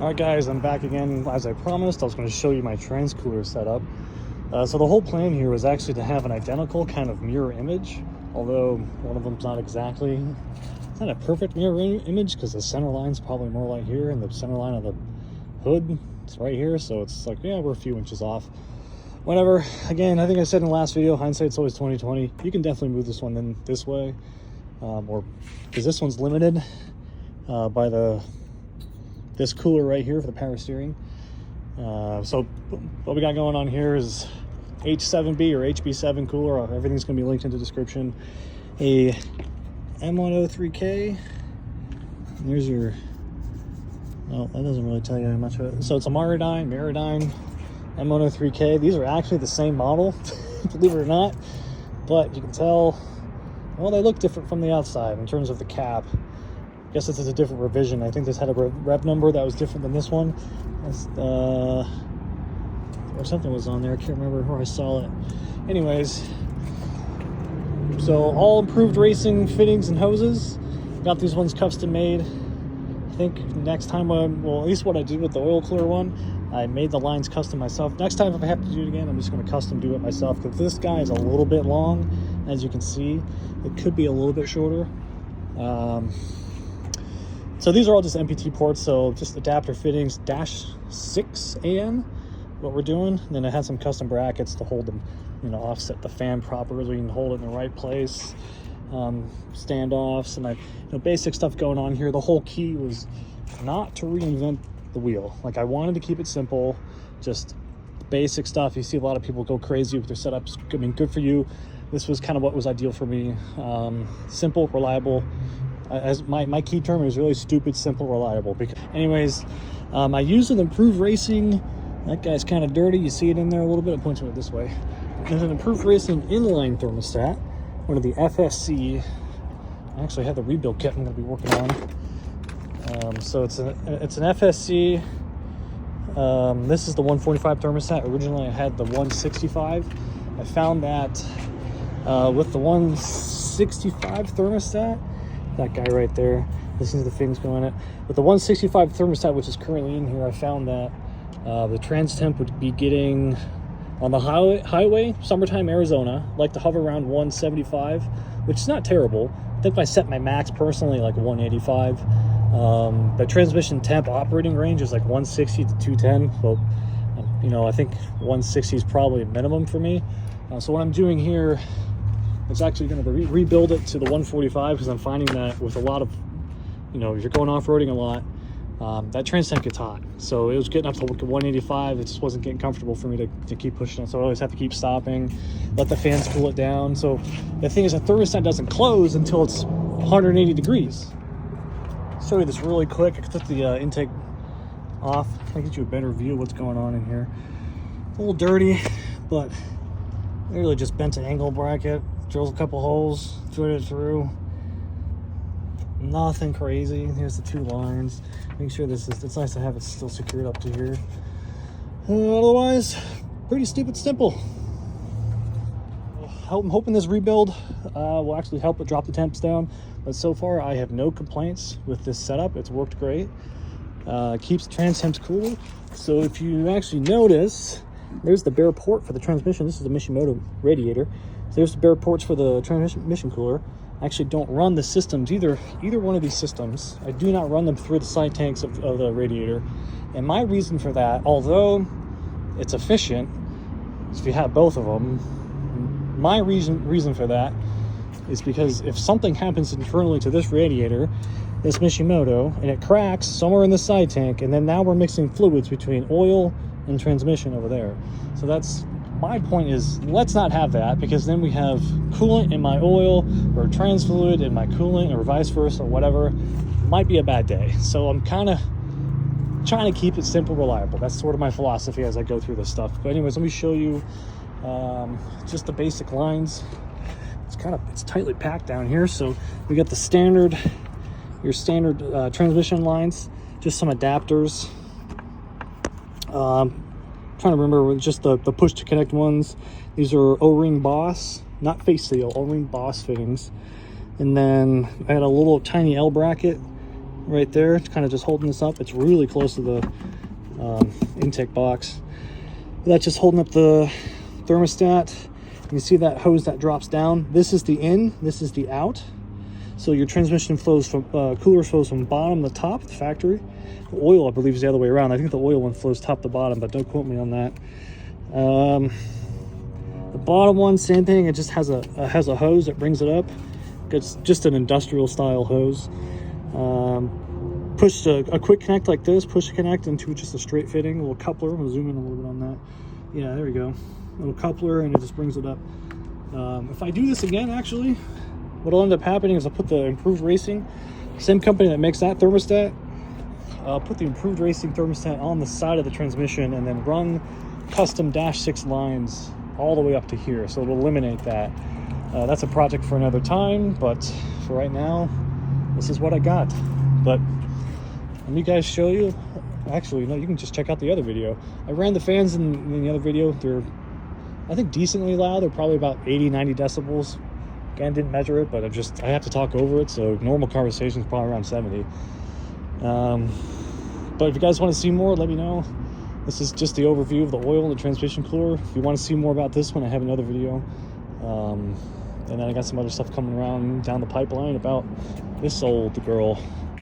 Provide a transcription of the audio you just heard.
Alright guys, I'm back again. As I promised, I was going to show you my trans cooler setup. So the whole plan here was actually to have an identical kind of mirror image, although one of them's not exactly, it's not a perfect mirror image because the center line's probably more like here and the center line of the hood is right here, so it's like, yeah, we're a few inches off. Whatever. Again, I think I said in the last video, hindsight's always 20/20. You can definitely move this one in this way, or because this one's limited by this cooler right here for the power steering. So what we got going on here is H7B or HB7 cooler. Everything's going to be linked in the description. A M103K. And there's your, well, that doesn't really tell you much of it. So it's a Maradyne M103K. These are actually the same model, believe it or not, but you can tell, well, they look different from the outside in terms of the cap. I guess this is a different revision. I think this had a rev number that was different than this one. Or something was on there. I can't remember where I saw it. Anyways, so all improved racing fittings and hoses. Got these ones custom made. I think next time, well, at least what I did with the oil cooler one, I made the lines custom myself. Next time, if I have to do it again, I'm just going to custom do it myself, because this guy is a little bit long, as you can see. It could be a little bit shorter. So these are all just MPT ports, so just adapter fittings, -6 AM, what we're doing. And then I had some custom brackets to hold them, offset the fan properly, so you can hold it in the right place. Standoffs and basic stuff going on here. The whole key was not to reinvent the wheel. Like, I wanted to keep it simple, just basic stuff. You see a lot of people go crazy with their setups. I mean, good for you. This was kind of what was ideal for me. Simple, reliable. As my key term is really stupid, simple, reliable. Anyways, I used an improved racing. That guy's kind of dirty. You see it in there a little bit. I'm pointing it this way. There's an improved racing inline thermostat, one of the FSC. I actually have the rebuild kit I'm going to be working on. So it's an FSC. This is the 145 thermostat. Originally, I had the 165. I found that with the 165 thermostat. That guy right there, listen to the fins going it. With the 165 thermostat, which is currently in here, I found that the trans temp would be getting on the highway, summertime Arizona, like to hover around 175, which is not terrible. I think if I set my max personally like 185. The transmission temp operating range is like 160 to 210. So, I think 160 is probably a minimum for me. So what I'm doing here, it's actually going to rebuild it to the 145, because I'm finding that with a lot of, if you're going off-roading a lot, that trans temp gets hot. So it was getting up to 185. It just wasn't getting comfortable for me to keep pushing it. So I always have to keep stopping, let the fans cool it down. So the thing is, a thermostat doesn't close until it's 180 degrees. I'll show you this really quick. I took the intake off. I'll get you a better view of what's going on in here. A little dirty, but I really just bent an angle bracket. Drills a couple holes, threaded it through. Nothing crazy. Here's the two lines. Make sure it's nice to have it still secured up to here. Otherwise, pretty stupid simple. I'm hoping this rebuild will actually help it drop the temps down. But so far, I have no complaints with this setup. It's worked great. Keeps the trans temps cool. So if you actually notice, there's the bare port for the transmission. This is the Mishimoto radiator. So there's the bare ports for the transmission cooler. I actually don't run the systems, either one of these systems. I do not run them through the side tanks of the radiator. And my reason for that, although it's efficient, if you have both of them, my reason for that is because if something happens internally to this radiator, this Mishimoto, and it cracks somewhere in the side tank, and then now we're mixing fluids between oil and transmission over there. So that's my point, is let's not have that, because then we have coolant in my oil or trans fluid in my coolant, or vice versa, or whatever. It might be a bad day. So I'm kind of trying to keep it simple, reliable. That's sort of my philosophy as I go through this stuff. But anyways, let me show you just the basic lines. It's tightly packed down here. So we got your standard transmission lines, just some adapters. Trying to remember just the push to connect ones. These are O-ring Boss, not face seal, O-ring Boss fittings. And then I had a little tiny L bracket right there. It's kind of just holding this up. It's really close to the intake box. That's just holding up the thermostat. You can see that hose that drops down. This is the in, this is the out. So your transmission flows from, cooler flows from bottom to top, the factory. The oil, I believe, is the other way around. I think the oil one flows top to bottom, but don't quote me on that. The bottom one, same thing. It just has a hose that brings it up. It's just an industrial style hose. Push a quick connect like this, push a connect into just a straight fitting, a little coupler. We'll zoom in a little bit on that. Yeah, there we go. A little coupler, and it just brings it up. If I do this again, actually, what'll end up happening is I'll put the improved racing, same company that makes that thermostat, I'll put the improved racing thermostat on the side of the transmission and then run custom -6 lines all the way up to here, so it'll eliminate that. That's a project for another time, but for right now, this is what I got. But let me guys show you. Actually, no, you can just check out the other video. I ran the fans in the other video. They're, I think, decently loud. They're probably about 80-90 decibels. Again, didn't measure it, but I have to talk over it, so normal conversation is probably around 70. But if you guys want to see more, let me know. This is just the overview of the oil and the transmission cooler. If you want to see more about this one, I have another video. And then I got some other stuff coming around down the pipeline about this old girl.